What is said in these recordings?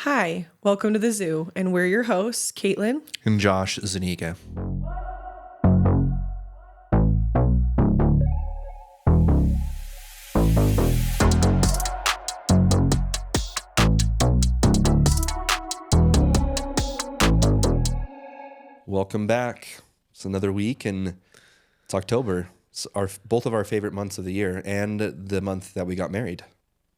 Hi, welcome to the zoo, and we're your hosts, Caitlin. And Josh Zaniga. Welcome back. It's another week, and it's October. It's both of our favorite months of the year, and the month that we got married.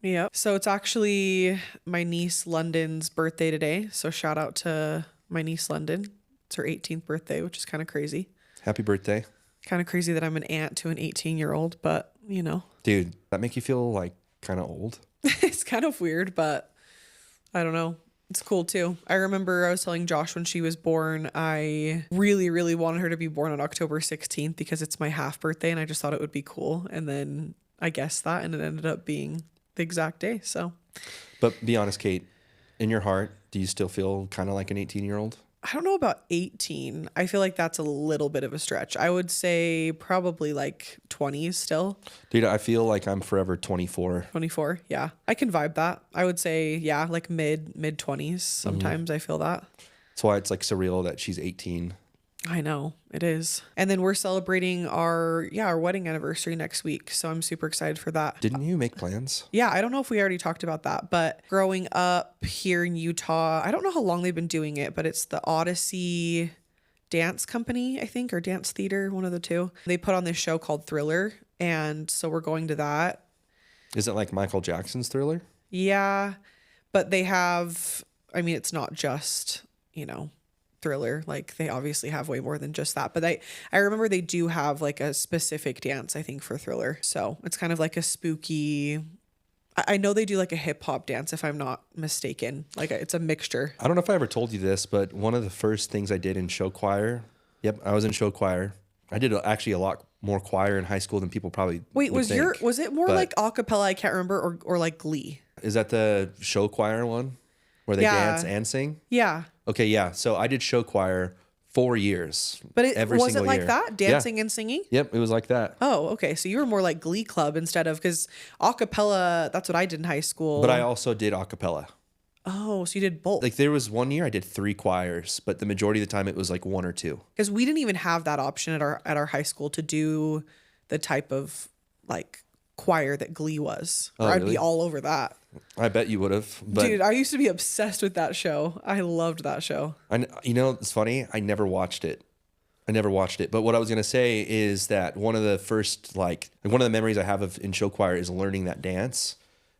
Yep. So it's actually my niece London's birthday today. So shout out to my niece London. It's her 18th birthday, which is kind of crazy. Happy birthday. Kind of crazy that I'm an aunt to an 18-year-old, but you know. Dude, that make you feel like kind of old? It's kind of weird, but I don't know. It's cool too. I remember I was telling Josh when she was born, I really, really wanted her to be born on October 16th because it's my half birthday and I just thought it would be cool. And then I guessed that and it ended up being the exact day. So, But be honest, Kate, in your heart, do you still feel kind of like an 18-year-old? I don't know about 18. I feel like that's a little bit of a stretch. I would say probably like 20s still. Dude, I feel like I'm forever 24. 24. Yeah. I can vibe that. I would say, yeah, like mid 20s. Sometimes I feel that. That's why it's like surreal that she's 18. I know it is. And then we're celebrating our wedding anniversary next week. So I'm super excited for that. Didn't you make plans? Yeah, I don't know if we already talked about that, but growing up here in Utah, I don't know how long they've been doing it, but it's the Odyssey Dance Company, I think, or Dance Theater, one of the two. They put on this show called Thriller. And so we're going to that. Is it like Michael Jackson's Thriller? Yeah, but they have, I mean, it's not just, Thriller. Like they obviously have way more than just that, but I remember they do have like a specific dance, I think, for Thriller. So it's kind of like a spooky, I know they do like a hip hop dance if I'm not mistaken. Like it's a mixture. I don't know if I ever told you this, but one of the first things I did in show choir. Yep, I was in show choir. I did actually a lot more choir in high school than people probably Wait, would think. was it more like a cappella? I can't remember, or like Glee. Is that the show choir one where they dance and sing? Yeah. Okay, yeah. So I did show choir 4 years. But it every was it single like year. that, dancing and singing? Yep, it was like that. Oh, okay. So you were more like Glee Club instead of, because a cappella, that's what I did in high school. But I also did a cappella. Oh, so you did both. Like there was one year I did 3 choirs, but the majority of the time it was like 1 or 2. Because we didn't even have that option at our high school to do the type of like choir that Glee was. Oh, I'd really? be all over that. I bet you would have. But Dude, I used to be obsessed with that show. I loved that show. it's funny. I never watched it. But what I was going to say is that one of the first, like one of the memories I have of in show choir is learning that dance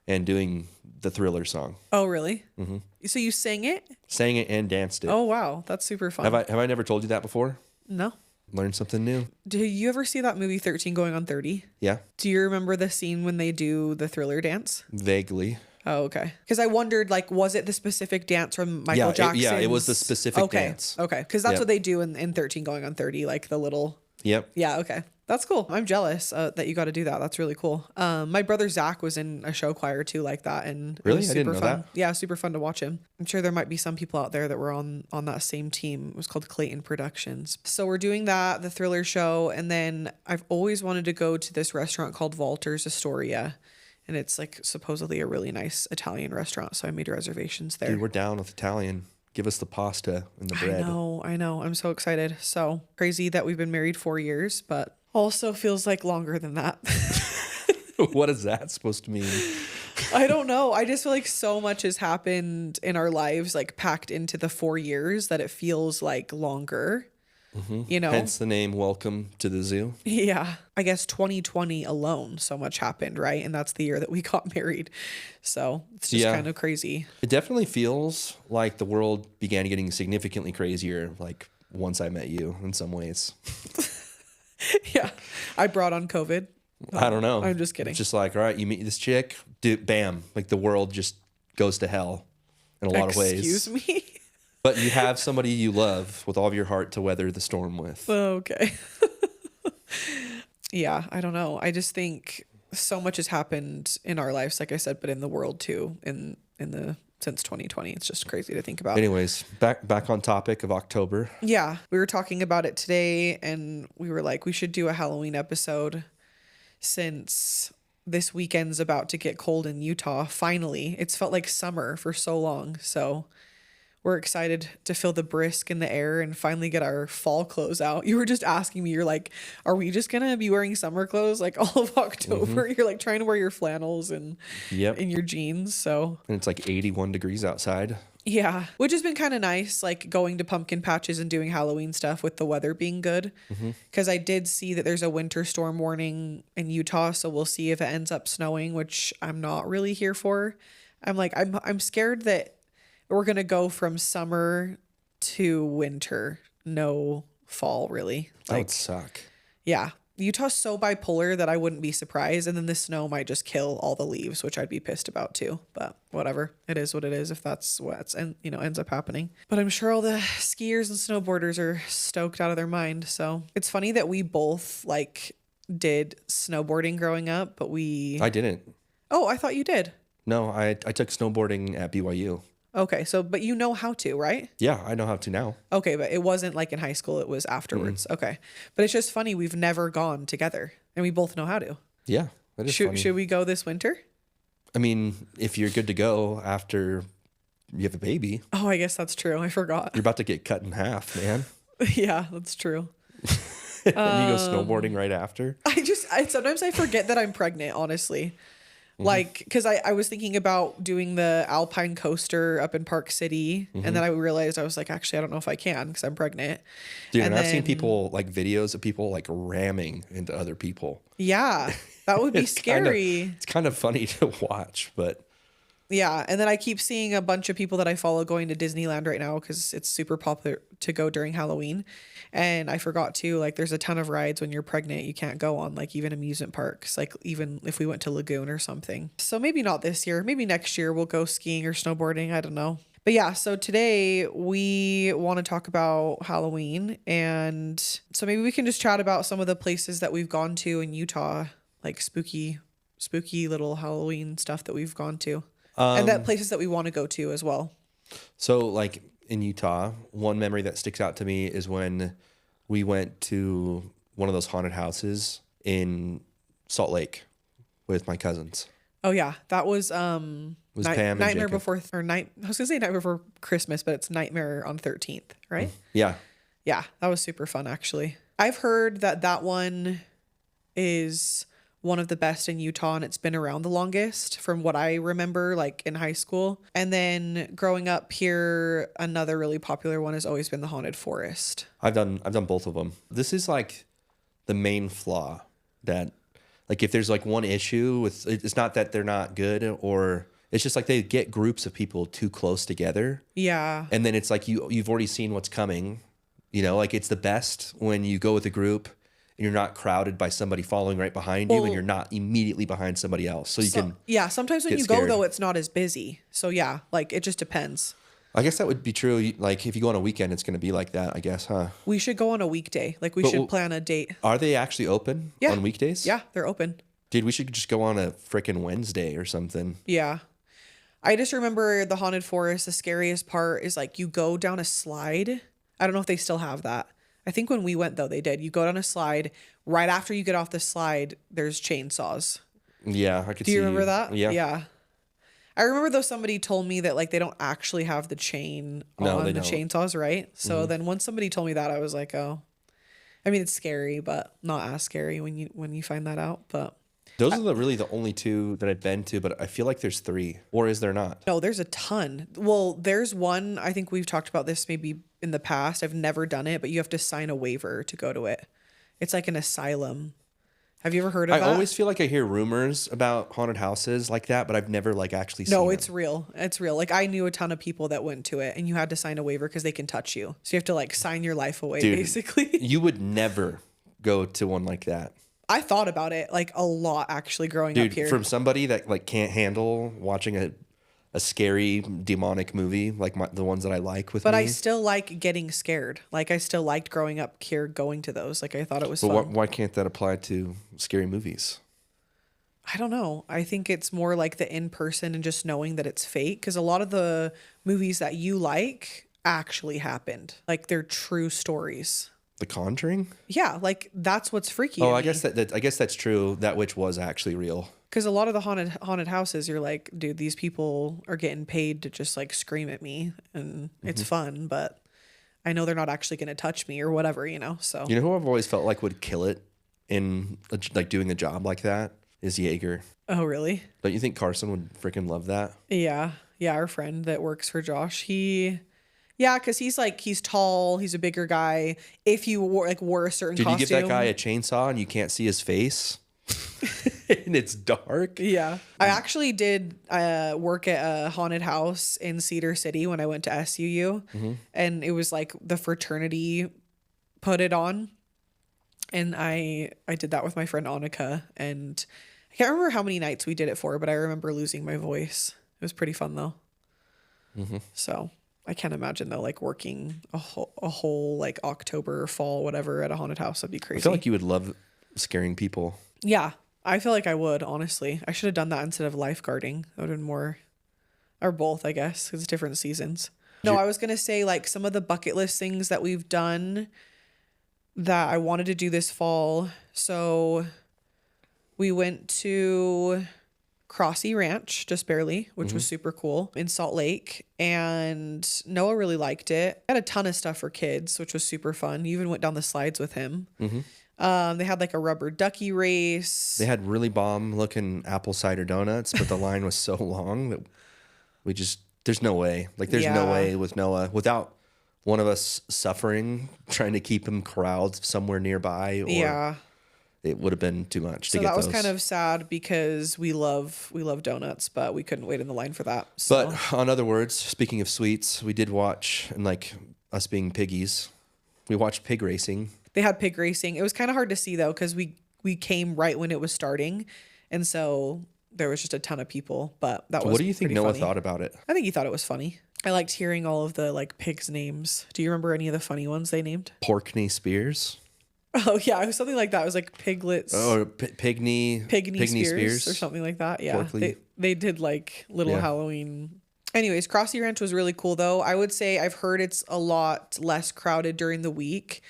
and doing the Thriller song. Oh, really? Mm-hmm. So you sang it? Sang it and danced it. Oh, wow. That's super fun. Have I never told you that before? No. Learn something new. Do you ever see that movie 13 Going on 30? Yeah. Do you remember the scene when they do the Thriller dance? Vaguely. Oh, okay. Because I wondered, like, was it the specific dance from Michael Jackson? Yeah, it was the specific dance. Okay. Because that's what they do in 13 Going on 30, like the little... Yep. Yeah, okay. That's cool. I'm jealous that you got to do that. That's really cool. My brother Zach was in a show choir too like that. And really? It was I super didn't know fun. that. Yeah, super fun to watch him. I'm sure there might be some people out there that were on that same team. It was called Clayton Productions. So we're doing that, the Thriller show. And then I've always wanted to go to this restaurant called Walter's Astoria. And it's like supposedly a really nice Italian restaurant. So I made reservations there. Dude, we're down with Italian. Give us the pasta and the bread. I know. I'm so excited. So crazy that we've been married 4 years, but also feels like longer than that. What is that supposed to mean? I don't know. I just feel like so much has happened in our lives, like packed into the 4 years, that it feels like longer. Mm-hmm. Hence the name Welcome to the Zoo. Yeah. I guess 2020 alone, so much happened, right? And that's the year that we got married. So it's just kind of crazy. It definitely feels like the world began getting significantly crazier, like once I met you in some ways. Yeah. I brought on COVID. I don't know. I'm just kidding. It's just like, all right, you meet this chick, dude, bam, like the world just goes to hell in a lot of ways. Excuse me? But you have somebody you love with all of your heart to weather the storm with. Okay. Yeah, I don't know. I just think so much has happened in our lives, like I said, but in the world too, since 2020. It's just crazy to think about. Anyways, back on topic of October. Yeah, we were talking about it today, and we were like, we should do a Halloween episode since this weekend's about to get cold in Utah. Finally, it's felt like summer for so long. So we're excited to feel the brisk in the air and finally get our fall clothes out. You were just asking me, you're like, are we just going to be wearing summer clothes like all of October? You're like trying to wear your flannels and Yep. your jeans. So And it's like 81 degrees outside. yeah, which has been kind of nice, like going to pumpkin patches and doing Halloween stuff with the weather being good. Because I did see that there's a winter storm warning in Utah, so we'll see if it ends up snowing, which I'm not really here for. I'm scared that we're gonna go from summer to winter, no fall really. That would suck. Yeah. Utah's so bipolar that I wouldn't be surprised. And then the snow might just kill all the leaves, which I'd be pissed about too. But whatever. It is what it is if that's what's ends up happening. But I'm sure all the skiers and snowboarders are stoked out of their mind. So it's funny that we both like did snowboarding growing up, but I didn't. Oh, I thought you did. No, I took snowboarding at BYU. Okay, so but you know how to, right? Yeah, I know how to now. Okay, but it wasn't like in high school, it was afterwards. Okay. But it's just funny we've never gone together and we both know how to. Yeah, that is funny. Should we go this winter? I mean, if you're good to go after you have a baby, Oh, I guess that's true. I forgot. you're about to get cut in half, man. Yeah, that's true. And you go snowboarding right after. I sometimes I forget that I'm pregnant, honestly. Like, because I was thinking about doing the Alpine coaster up in Park City. And then I realized I was like, actually, I don't know if I can because I'm pregnant. Dude, And and I've seen then- people like videos of people like ramming into other people. Yeah, that would be It's kind of- scary. It's kind of funny to watch, but Yeah, and then I keep seeing a bunch of people that I follow going to Disneyland right now because it's super popular to go during Halloween. And I forgot too, like there's a ton of rides when you're pregnant you can't go on, like even amusement parks, like even if we went to Lagoon or something. So maybe not this year, maybe next year we'll go skiing or snowboarding, I don't know. But yeah, so today we want to talk about Halloween, and so maybe we can just chat about some of the places that we've gone to in Utah, like spooky little Halloween stuff that we've gone to. And that places that we want to go to as well. so like in Utah, one memory that sticks out to me is when we went to one of those haunted houses in Salt Lake with my cousins. Oh yeah, that was Pam and Nightmare Jacob. Before or night. I was gonna say Nightmare Before Christmas, but it's Nightmare on 13th, right? Yeah. Yeah, that was super fun actually. I've heard that one is one of the best in Utah and it's been around the longest from what I remember, like in high school. And then growing up here, another really popular one has always been the Haunted Forest. I've done both of them. This is like the main flaw that like if there's like one issue with it's not that they're not good, or it's just like they get groups of people too close together. Yeah. And then it's like you've already seen what's coming. You know, like it's the best when you go with a group and you're not crowded by somebody following right behind you Well- and you're not immediately behind somebody else. So you can Yeah, sometimes when get you go scared. though, it's not as busy. So yeah, like it just depends. I guess that would be true. Like if you go on a weekend, it's going to be like that, I guess, huh? We should go on a weekday. Like we But should we'll- plan a date. Are they actually open Yeah. on weekdays? Yeah, they're open. Dude, we should just go on a freaking Wednesday or something. Yeah. I just remember the Haunted Forest, the scariest part is like you go down a slide. I don't know if they still have that. I think when we went though, they did. You go down a slide. Right after you get off the slide, there's chainsaws. Yeah, I could see. Do you remember that? Yeah. Yeah. I remember though somebody told me that like they don't actually have the chain No, on they the don't. chainsaws, right? So then once somebody told me that, I was like, oh. I mean, it's scary, but not as scary when you find that out. But Those are really the only two that I've been to, but I feel like there's three. Or is there not? no, there's a ton. Well, there's one, I think we've talked about this maybe in the past. I've never done it, but you have to sign a waiver to go to it. It's like an asylum. Have you ever heard of I that? always feel like I hear rumors about haunted houses like that, but I've never like actually seen No, them. it's real. It's real. Like I knew a ton of people that went to it and you had to sign a waiver because they can touch you. So you have to like sign your life away, Dude. basically. You would never go to one like that. I thought about it like a lot actually growing up Dude, here. from somebody that like can't handle watching a scary demonic movie like the ones that I like with But me. I still like getting scared. Like I still liked growing up here going to those. Like I thought it was But fun. why can't that apply to scary movies? I don't know. I think it's more like the in person and just knowing that it's fake. Because a lot of the movies that you like actually happened. Like they're true stories. The Conjuring? Yeah, like that's what's freaky. Oh, I guess I guess that's true. That witch was actually real. Because a lot of the haunted houses, you're like, dude, these people are getting paid to just like scream at me, and it's fun, but I know they're not actually going to touch me or whatever, you know. So You know who I've always felt like would kill it in like doing a job like that is Jaeger. oh really? Don't you think Carson would freaking love that? Yeah, yeah. Our friend that works for Josh, yeah, because he's tall, he's a bigger guy. If you wore a certain Did you costume, give that guy a chainsaw and you can't see his face? And it's dark. yeah. I actually did work at a haunted house in Cedar City when I went to SUU. And it was like the fraternity put it on. And I did that with my friend Annika. And I can't remember how many nights we did it for, but I remember losing my voice. It was pretty fun though. So I can't imagine though, like working a whole like October, fall, whatever at a haunted house. That'd be crazy. I feel like you would love scaring people. Yeah, I feel like I would, honestly. I should have done that instead of lifeguarding. That would have been more, or both, I guess, because it's different seasons. No, I was going to say, like, some of the bucket list things that we've done that I wanted to do this fall. So we went to Crossy Ranch, just barely, which was super cool, in Salt Lake. And Noah really liked it. Had a ton of stuff for kids, which was super fun. You even went down the slides with him. They had like a rubber ducky race. They had really bomb looking apple cider donuts, but the line was so long that there's no way. Like there's no way with Noah without one of us suffering trying to keep him corralled somewhere nearby. Or it would have been too much to get those. So that was kind of sad because we love donuts, but we couldn't wait in the line for that. So. But on other words, speaking of sweets, we did watch, and like us being piggies, we watched pig racing. They had pig racing. It was kind of hard to see though, because we came right when it was starting, and so there was just a ton of people. But that was. What do you think Noah funny. thought about it? I think he thought it was funny. I liked hearing all of the like pigs' names. Do you remember any of the funny ones they named? Porkney Spears. Oh yeah, it was something like that. It was like piglets. Oh, Pigney Spears or something like that. Yeah, they did like little Halloween. Anyways, Crossy Ranch was really cool though. I would say I've heard it's a lot less crowded during the week.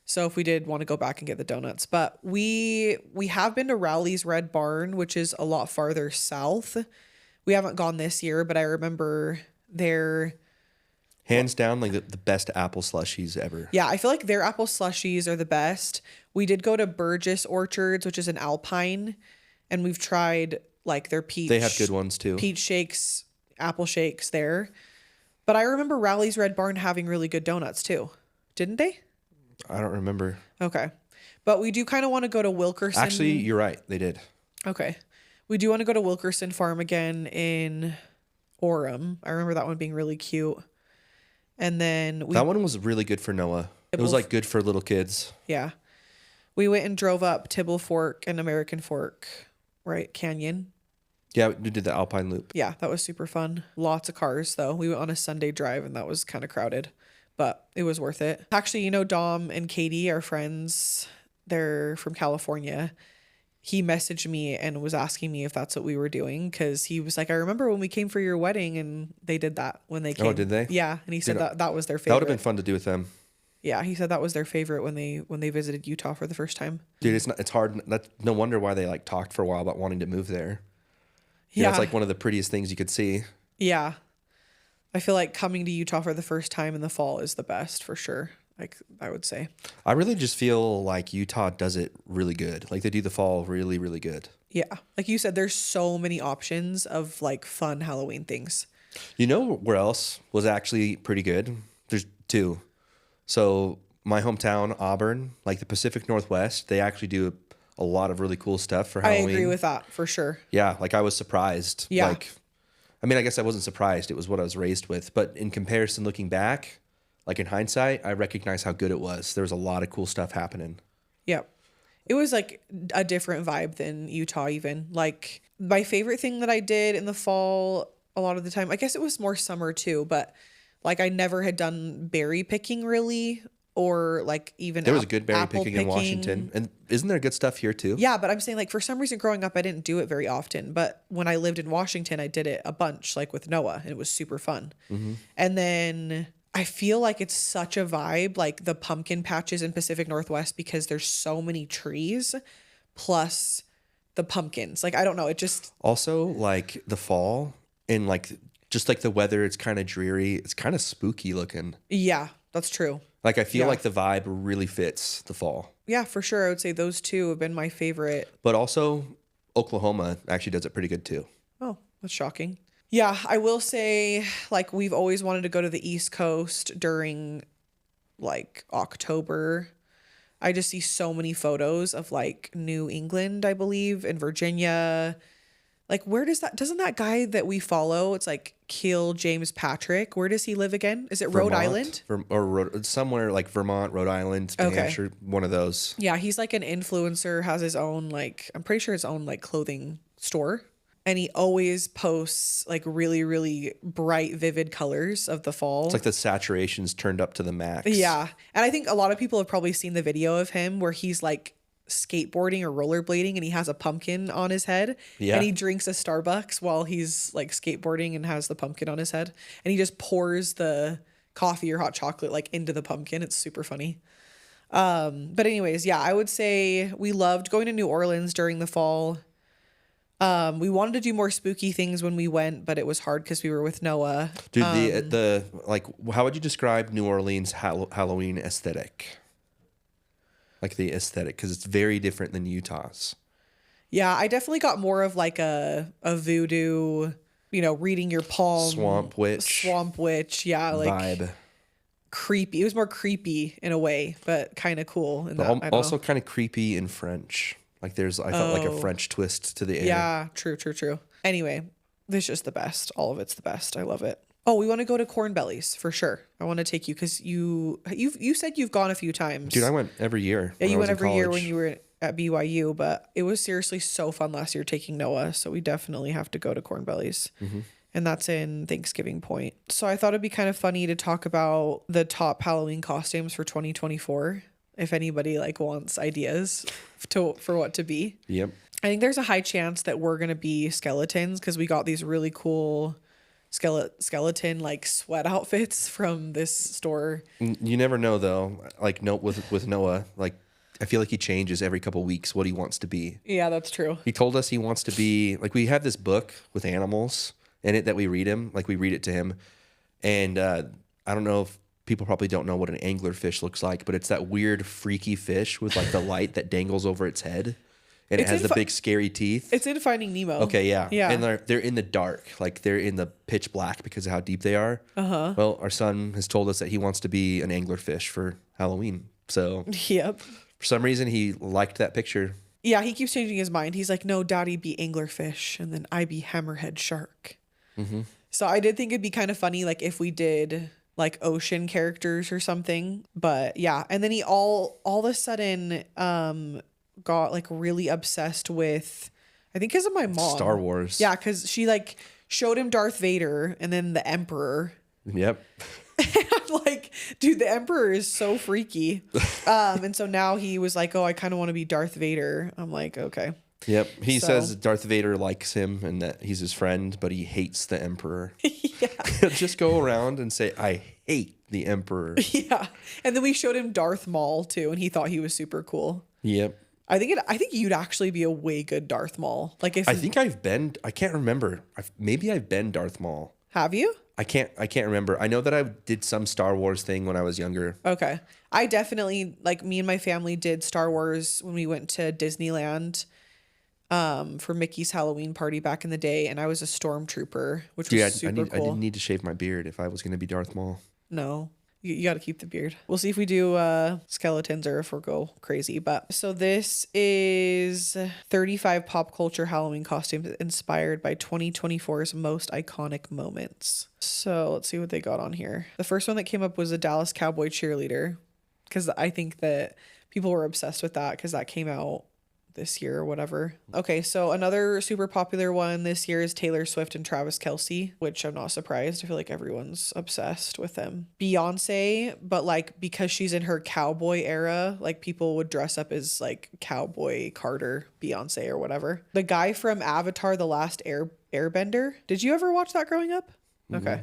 So if we did want to go back and get the donuts, but we have been to Rowley's Red Barn, which is a lot farther south. We haven't gone this year, but I remember their hands down like the best apple slushies ever. Yeah, I feel like their apple slushies are the best. We did go to Burgess Orchards, which is an Alpine, and we've tried like their peach. They have good ones too. Peach shakes, apple shakes there. But I remember Rowley's Red Barn having really good donuts too. Didn't they? I don't remember. Okay. But we do kind of want to go to Wilkerson. Actually, you're right. They did. Okay. We do want to go to Wilkerson Farm again in Orem. I remember that one being really cute. And then that one was really good for Noah. It was like good for little kids. Yeah. We went and drove up Tibble Fork and American Fork, right? Canyon. Yeah, we did the Alpine Loop. Yeah, that was super fun. Lots of cars though. We went on a Sunday drive and that was kind of crowded. But it was worth it. Actually, you know, Dom and Katie, our friends, they're from California. He messaged me and was asking me if that's what we were doing. Because he was like, I remember when we came for your wedding and they did that when they came. Oh, did they? Yeah. And he said that was their favorite. That would have been fun to do with them. Yeah. He said that was their favorite when they visited Utah for the first time. Dude, it's hard. That's no wonder why they like talked for a while about wanting to move there. Yeah. It's like one of the prettiest things you could see. Yeah. I feel like coming to Utah for the first time in the fall is the best for sure. Like I would say. I really just feel like Utah does it really good. Like they do the fall really, really good. Yeah. Like you said, there's so many options of like fun Halloween things. You know where else was actually pretty good? There's two. So my hometown, Auburn, like the Pacific Northwest, they actually do a lot of really cool stuff for Halloween. I agree with that for sure. Yeah. Like I was surprised. Yeah. Like, I mean, I guess I wasn't surprised. It was what I was raised with. But in comparison, looking back, like in hindsight, I recognize how good it was. There was a lot of cool stuff happening. Yep. It was like a different vibe than Utah even. Like my favorite thing that I did in the fall a lot of the time, I guess it was more summer too, but like I never had done berry picking really, or like even there was a good berry picking in Washington. And isn't there good stuff here too? Yeah, but I'm saying like for some reason growing up I didn't do it very often, but when I lived in Washington I did it a bunch, like with Noah, and it was super fun. And then I feel like it's such a vibe, like the pumpkin patches in Pacific Northwest, because there's so many trees plus the pumpkins. Like, I don't know. It just, Also, like the fall and like just like the weather, it's kind of dreary. It's kind of spooky looking. yeah, that's true. Like I feel Yeah. like the vibe really fits the fall. Yeah, for sure. I would say those two have been my favorite. But also, Oklahoma actually does it pretty good too. Oh, that's shocking. Yeah, I will say, like, we've always wanted to go to the East Coast during like October. I just see so many photos of like New England, I believe, and Virginia. Like, where doesn't that guy that we follow, it's like Keel James Patrick, where does he live again? Is it Rhode Island? Somewhere like Vermont, Rhode Island, New Okay. Hampshire, one of those. Yeah, he's like an influencer, has his own, like, I'm pretty sure his own like clothing store. And he always posts like really, really bright, vivid colors of the fall. It's like the saturation's turned up to the max. Yeah. And I think a lot of people have probably seen the video of him where he's like skateboarding or rollerblading and he has a pumpkin on his head. Yeah. And he drinks a Starbucks while he's like skateboarding and has the pumpkin on his head. And he just pours the coffee or hot chocolate like into the pumpkin. It's super funny. But anyways, yeah, I would say we loved going to New Orleans during the fall. We wanted to do more spooky things when we went, but it was hard because we were with Noah. Dude, the like, how would you describe New Orleans Halloween aesthetic? Like the aesthetic, because it's very different than Utah's. Yeah, I definitely got more of like a voodoo, reading your palm. Swamp witch. Yeah, like vibe. creepy. It was more creepy in a way, but kind of cool. In that, I don't Also know. kind of creepy in French. Like I felt like a French twist to the air. Yeah, true. Anyway, this is just the best. All of it's the best. I love it. Oh, we want to go to Corn Bellies for sure. I want to take you because you said you've gone a few times. Dude, I went every year. Yeah, when you I was went in every year when college. you were at BYU, but it was seriously so fun last year taking Noah. So we definitely have to go to Corn Bellies. Mm-hmm. And that's in Thanksgiving Point. So I thought it'd be kind of funny to talk about the top Halloween costumes for 2024. If anybody like wants ideas for what to be. Yep. I think there's a high chance that we're going to be skeletons because we got these really cool skeleton like sweat outfits from this store. You never know though. Like with Noah, like I feel like he changes every couple weeks what he wants to be. Yeah, that's true. He told us he wants to be like, we have this book with animals in it that we read it to him, and I don't know if people probably don't know what an anglerfish looks like, but it's that weird freaky fish with like the light that dangles over its head, and it has the big scary teeth. It's in Finding Nemo. Okay, yeah. Yeah. And they're in the dark, like they're in the pitch black because of how deep they are. Uh-huh. Well, our son has told us that he wants to be an anglerfish for Halloween. So Yep. for some reason he liked that picture. Yeah, he keeps changing his mind. He's like, no, Daddy be anglerfish, and then I be hammerhead shark. Mm-hmm. So I did think it'd be kind of funny, like if we did like ocean characters or something. But yeah, and then he all of a sudden got like really obsessed with, I think because of my mom, Star Wars. Yeah, because she like showed him Darth Vader and then the Emperor. Yep. I'm like, dude, the Emperor is so freaky. And so now he was like, oh, I kind of want to be Darth Vader. I'm like, okay. Yep. He So- says Darth Vader likes him and that he's his friend, but he hates the Emperor. Yeah. Just go around and say, I hate the Emperor. Yeah. And then we showed him Darth Maul too, and he thought he was super cool. Yep. I think you'd actually be a way good Darth Maul. Like if I think I can't remember. Maybe I've been Darth Maul. have you? I can't remember. I know that I did some Star Wars thing when I was younger. Okay. I definitely, like, me and my family did Star Wars when we went to Disneyland for Mickey's Halloween party back in the day, and I was a stormtrooper, which was super I cool. didn't need to shave my beard if I was going to be Darth Maul. No, you got to keep the beard. We'll see if we do skeletons or if we'll go crazy. But so this is 35 pop culture Halloween costumes inspired by 2024's most iconic moments. So let's see what they got on here. The first one that came up was a Dallas Cowboy cheerleader, because I think that people were obsessed with that because that came out this year or whatever. Okay, so another super popular one this year is Taylor Swift and Travis Kelce, which I'm not surprised. I feel like everyone's obsessed with them. Beyonce, but like because she's in her cowboy era, like people would dress up as like Cowboy Carter, Beyonce or whatever. The guy from Avatar: The Last Airbender. Did you ever watch that growing up? Okay.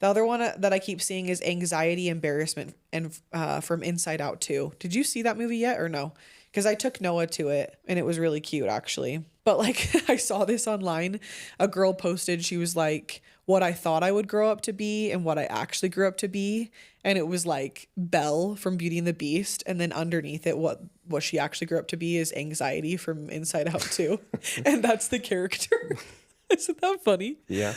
The other one that I keep seeing is Anxiety, Embarrassment, and from Inside Out 2. Did you see that movie yet or no? Because I took Noah to it and it was really cute actually. But like I saw this online. A girl posted, she was like, what I thought I would grow up to be and what I actually grew up to be. And it was like Belle from Beauty and the Beast. And then underneath it, what she actually grew up to be is Anxiety from Inside Out 2. And that's the character. Isn't that funny? Yeah.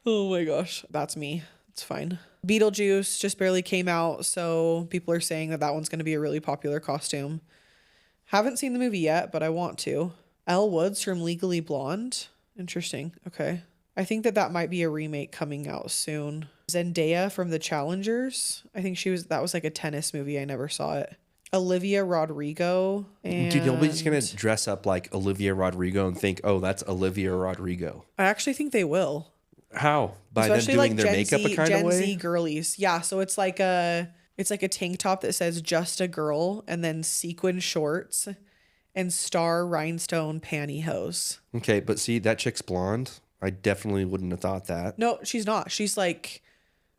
Oh my gosh, that's me. It's fine. Beetlejuice just barely came out, so people are saying that one's going to be a really popular costume. Haven't seen the movie yet, but I want to. Elle Woods from Legally Blonde. Interesting. Okay. I think that might be a remake coming out soon. Zendaya from The Challengers. I think that was like a tennis movie. I never saw it. Olivia Rodrigo. And Dude, nobody's going to dress up like Olivia Rodrigo and think, oh, that's Olivia Rodrigo. I actually think they will. How? By Especially them doing like their Gen makeup Z, a kind Gen of way? Z girlies. Yeah, so it's like a tank top that says just a girl and then sequin shorts and star rhinestone pantyhose. Okay, but see, that chick's blonde. I definitely wouldn't have thought that. No, she's not. She's like,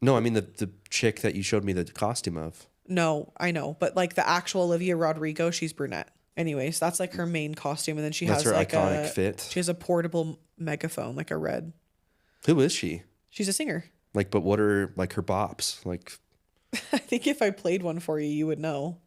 No, I mean the chick that you showed me the costume of. no, I know. But like the actual Olivia Rodrigo, she's brunette. Anyways, that's like her main costume. And then she That's has her like iconic fit. she has a portable megaphone, like a red. Who is she? She's a singer. Like, but what are like her bops? Like, I think if I played one for you, you would know.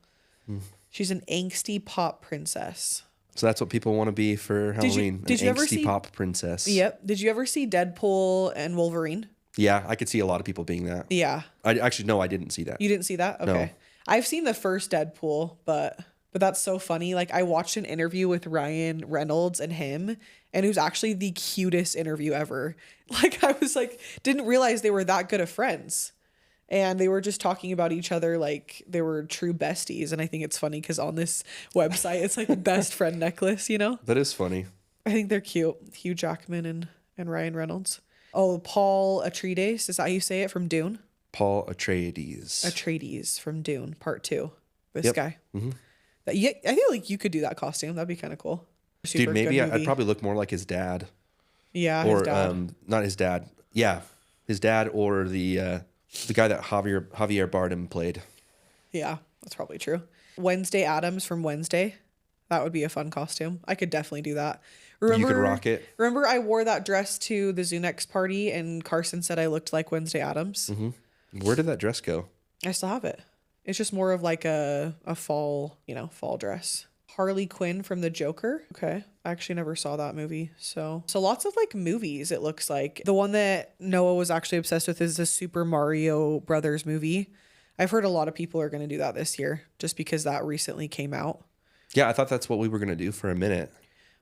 Hmm. She's an angsty pop princess. so that's what people want to be for Halloween. did an you ever angsty see- pop princess? Yep. Did you ever see Deadpool and Wolverine? Yeah, I could see a lot of people being that. Yeah. I actually no, I didn't see that. You didn't see that? Okay. No. I've seen the first Deadpool, but that's so funny. Like I watched an interview with Ryan Reynolds and him, and it was actually the cutest interview ever. Like I was like, didn't realize they were that good of friends. And they were just talking about each other like they were true besties. And I think it's funny because on this website, it's like best friend necklace, you know? That is funny. I think they're cute. Hugh Jackman and Ryan Reynolds. Oh, Paul Atreides. Is that how you say it from Dune? Paul Atreides. Atreides from Dune, part 2. This Yep. guy. Mm-hmm. Yeah, I feel like you could do that costume. That'd be kind of cool. Dude, Super maybe good I'd movie. probably look more like his dad. Yeah, Or his dad. not his dad. Yeah, his dad or the guy that Javier Bardem played. Yeah, that's probably true. Wednesday Addams from Wednesday. That would be a fun costume. I could definitely do that. You could rock it. Remember I wore that dress to the Zunex party and Carson said I looked like Wednesday Addams? Mm-hmm. Where did that dress go? I still have it. It's just more of like a fall, fall dress. Harley Quinn from the Joker. Okay. I actually never saw that movie. So lots of like movies, it looks like. The one that Noah was actually obsessed with is the Super Mario Brothers movie. I've heard a lot of people are going to do that this year just because that recently came out. Yeah, I thought that's what we were going to do for a minute.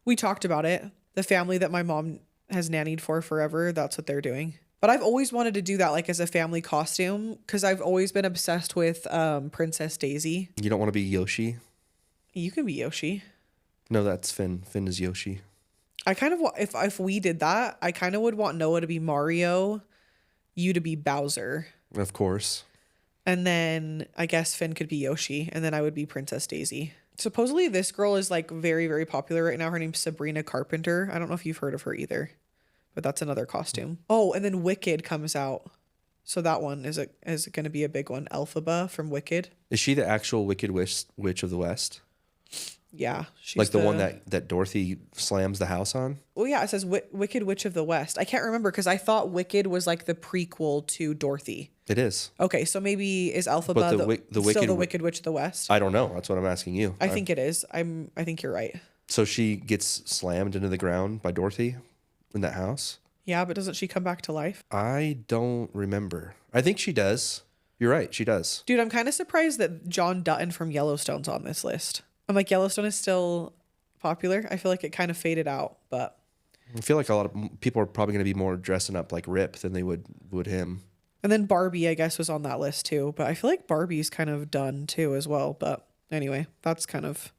We talked about it. The family that my mom has nannied for forever, that's what they're doing. But I've always wanted to do that like as a family costume because I've always been obsessed with Princess Daisy. You don't want to be Yoshi? You can be Yoshi. No, that's Finn. Finn is Yoshi. I kind of want, if we did that, I kind of would want Noah to be Mario, you to be Bowser. Of course. And then I guess Finn could be Yoshi, and then I would be Princess Daisy. Supposedly this girl is like very, very popular right now. Her name's Sabrina Carpenter. I don't know if you've heard of her either, but that's another costume. Oh, and then Wicked comes out. So that one is going to be a big one. Elphaba from Wicked. Is she the actual Wicked Witch of the West? Yeah. She's Like the one that Dorothy slams the house on? Well, yeah, it says Wicked Witch of the West. I can't remember because I thought Wicked was like the prequel to Dorothy. It is. Okay, so maybe is Elphaba But still the Wicked Witch of the West? I don't know. That's what I'm asking you. I think it is. I think you're right. So she gets slammed into the ground by Dorothy in that house? Yeah, but doesn't she come back to life? I don't remember. I think she does. You're right. She does. Dude, I'm kind of surprised that John Dutton from Yellowstone's on this list. I'm like, Yellowstone is still popular. I feel like it kind of faded out, but I feel like a lot of people are probably going to be more dressing up like Rip than they would him. and then Barbie, I guess, was on that list too. But I feel like Barbie's kind of done too as well. But anyway, that's kind of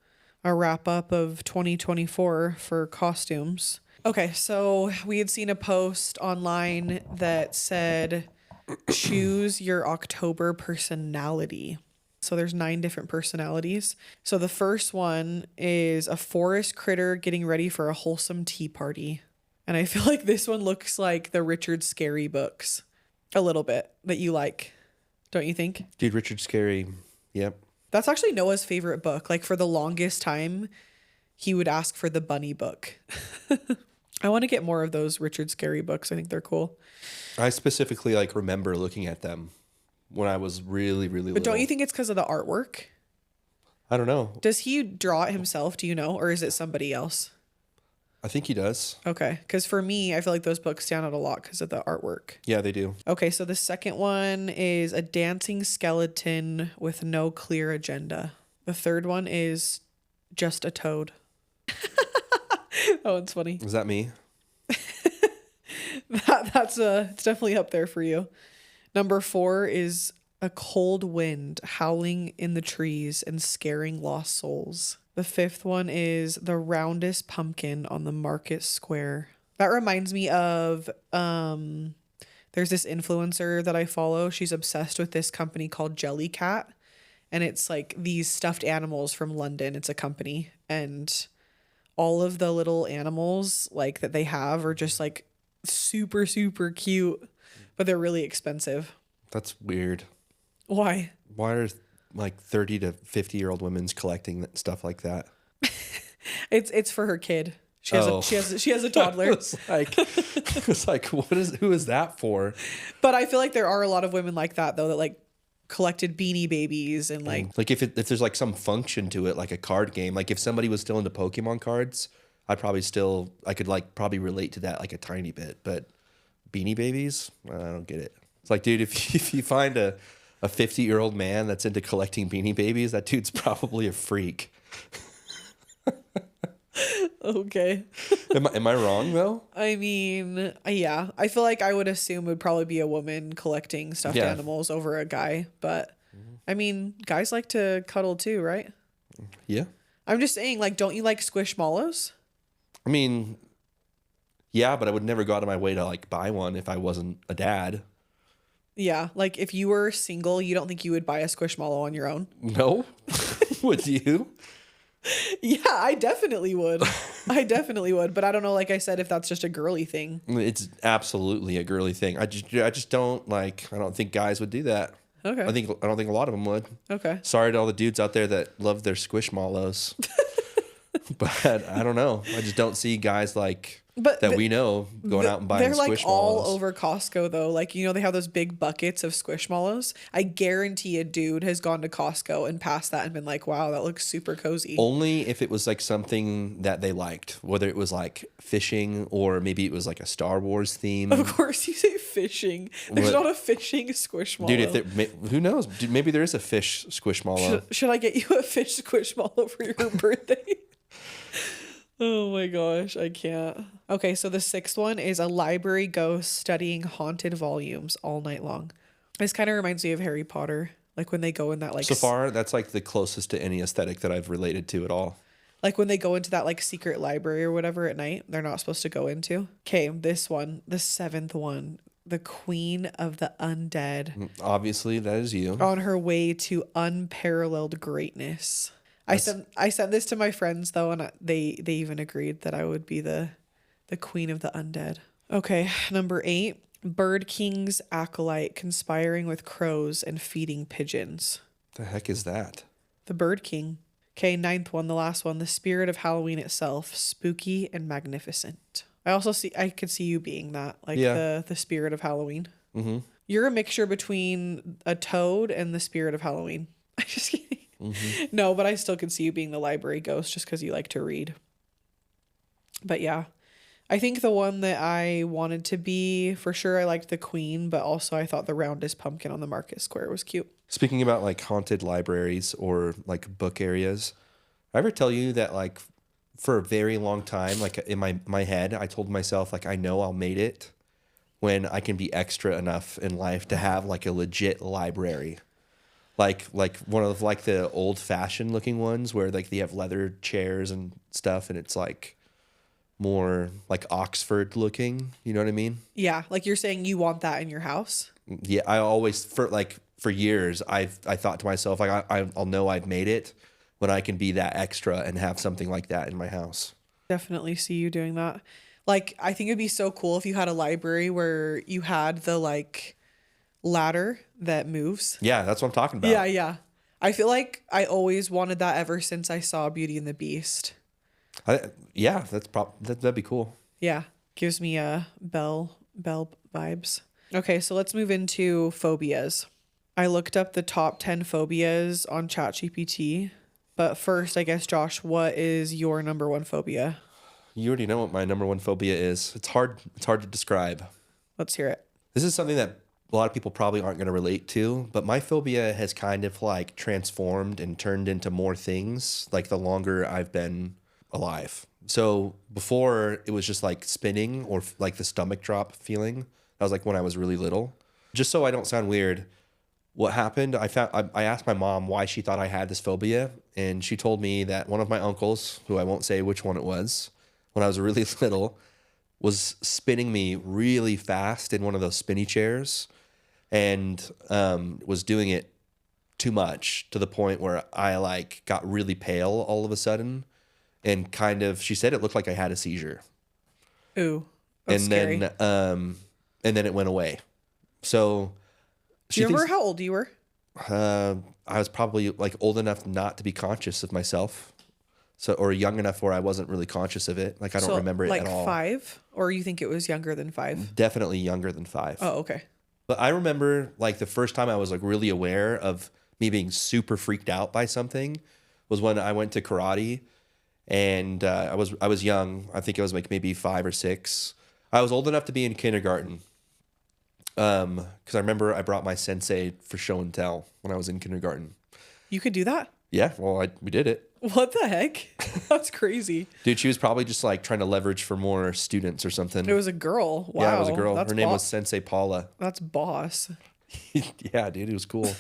a wrap up of 2024 for costumes. Okay, so we had seen a post online that said, choose your October personality. So there's 9 different personalities. So the first one is a forest critter getting ready for a wholesome tea party. And I feel like this one looks like the Richard Scarry books. a little bit that you like, don't you think? Dude, Richard Scarry. Yep. That's actually Noah's favorite book. Like for the longest time, he would ask for the bunny book. I want to get more of those Richard Scarry books. I think they're cool. I specifically like remember looking at them when I was really, really But little. don't you think it's because of the artwork? I don't know. Does he draw it himself? Do you know? Or is it somebody else? I think he does. Okay. Because for me, I feel like those books stand out a lot because of the artwork. Yeah, they do. Okay. So the second one is a dancing skeleton with no clear agenda. The third one is just a toad. That one's funny. Is that me? It's definitely up there for you. Number 4 is a cold wind howling in the trees and scaring lost souls. The 5th one is the roundest pumpkin on the market square. That reminds me of there's this influencer that I follow. She's obsessed with this company called Jellycat, and it's like these stuffed animals from London. It's a company, and all of the little animals like that they have are just like super super cute, but they're really expensive. That's weird. Why? Why are like 30 to 50-year-old women's collecting stuff like that? It's for her kid. She has Oh. she has a toddler. It's like who is that for? But I feel like there are a lot of women like that though that like collected Beanie Babies and like Like if there's like some function to it, like a card game, like if somebody was still into Pokemon cards, I could like probably relate to that like a tiny bit. But Beanie Babies, I don't get it. It's like, dude, if you find a 50-year-old man that's into collecting Beanie Babies, that dude's probably a freak. okay. Am I wrong though? I mean, yeah. I feel like I would assume it would probably be a woman collecting stuffed Yeah. animals over a guy, but I mean, guys like to cuddle too, right? Yeah. I'm just saying, like, don't you like squishmallows? I mean, yeah, but I would never go out of my way to like buy one if I wasn't a dad. Yeah, like if you were single, you don't think you would buy a squishmallow on your own? No? Would you? Yeah, I definitely would. I definitely would, but I don't know, like I said, if that's just a girly thing. It's absolutely a girly thing. I just don't like. I don't think guys would do that. Okay. I don't think a lot of them would. Okay. Sorry to all the dudes out there that love their squishmallows. But I don't know. I just don't see guys like But that we know going out and buying they're like squishmallows. all over Costco though. Like, you know, they have those big buckets of squishmallows. I guarantee a dude has gone to Costco and passed that and been like, wow, that looks super cozy. Only if it was like something that they liked, whether it was like fishing or maybe it was like a Star Wars theme. Of course you say fishing. There's What? not a fishing squishmallow. Dude, who knows? Dude, maybe there is a fish squishmallow. Should I get you a fish squishmallow for your birthday? Oh my gosh, I can't. Okay, so the 6th one is a library ghost studying haunted volumes all night long. This kind of reminds me of Harry Potter, like when they go in that like So far, that's like the closest to any aesthetic that I've related to at all. like when they go into that like secret library or whatever at night, they're not supposed to go into. Okay, this one, the 7th one, the Queen of the Undead Obviously, that is you. on her way to unparalleled greatness. I sent this to my friends though, and they even agreed that I would be the Queen of the Undead. Okay, number 8, Bird King's acolyte conspiring with crows and feeding pigeons. The heck is that? The Bird King. Okay, 9th one, the last one, the spirit of Halloween itself, spooky and magnificent. I could see you being that, like Yeah. the spirit of Halloween. Mm-hmm. You're a mixture between a toad and the spirit of Halloween. I'm just kidding. Mm-hmm. No, but I still could see you being the library ghost just because you like to read. But yeah, I think the one that I wanted to be, for sure, I liked the queen, but also I thought the roundest pumpkin on the market square was cute. Speaking about like haunted libraries or like book areas, I ever tell you that like for a very long time, like in my head, I told myself like I know I'll make it when I can be extra enough in life to have like a legit library. Like one of like the old fashioned looking ones where like they have leather chairs and stuff and it's like more like Oxford looking, you know what I mean? Yeah, like you're saying you want that in your house. Yeah, I always for years I thought to myself like I'll know I've made it when I can be that extra and have something like that in my house. Definitely see you doing that. Like, I think it'd be so cool if you had a library where you had the like ladder that moves. Yeah, that's what I'm talking about. Yeah, yeah. I feel like I always wanted that ever since I saw Beauty and the Beast. Yeah, that'd be cool. Yeah, gives me Belle vibes. Okay, so let's move into phobias. I looked up the top 10 phobias on ChatGPT. But first, I guess, Josh, what is your number one phobia? You already know what my number one phobia is. It's hard to describe. Let's hear it. This is something that a lot of people probably aren't going to relate to, but my phobia has kind of like transformed and turned into more things like the longer I've been alive. So before it was just like spinning or like the stomach drop feeling. That was like when I was really little. Just so I don't sound weird, what happened, I asked my mom why she thought I had this phobia, and she told me that one of my uncles, who I won't say which one it was, when I was really little, was spinning me really fast in one of those spinny chairs, and was doing it too much to the point where I like got really pale all of a sudden, and kind of, she said it looked like I had a seizure. Ooh, that's and scary. then it went away. So Do you remember how old you were? I was probably like old enough not to be conscious of myself. So, or young enough where I wasn't really conscious of it. Like I don't remember it like at all. 5? Or you think it was younger than 5? Definitely younger than 5. Oh, okay. But I remember like the first time I was like really aware of me being super freaked out by something was when I went to karate, and I was young. I think I was like maybe 5 or 6. I was old enough to be in kindergarten. Because I remember I brought my sensei for show and tell when I was in kindergarten. You could do that? Yeah, well, we did it. What the heck? That's crazy. Dude, she was probably just like trying to leverage for more students or something. It was a girl. Wow. Yeah, it was a girl. That's Her name was Sensei Paula. That's boss. Yeah, dude, it was cool.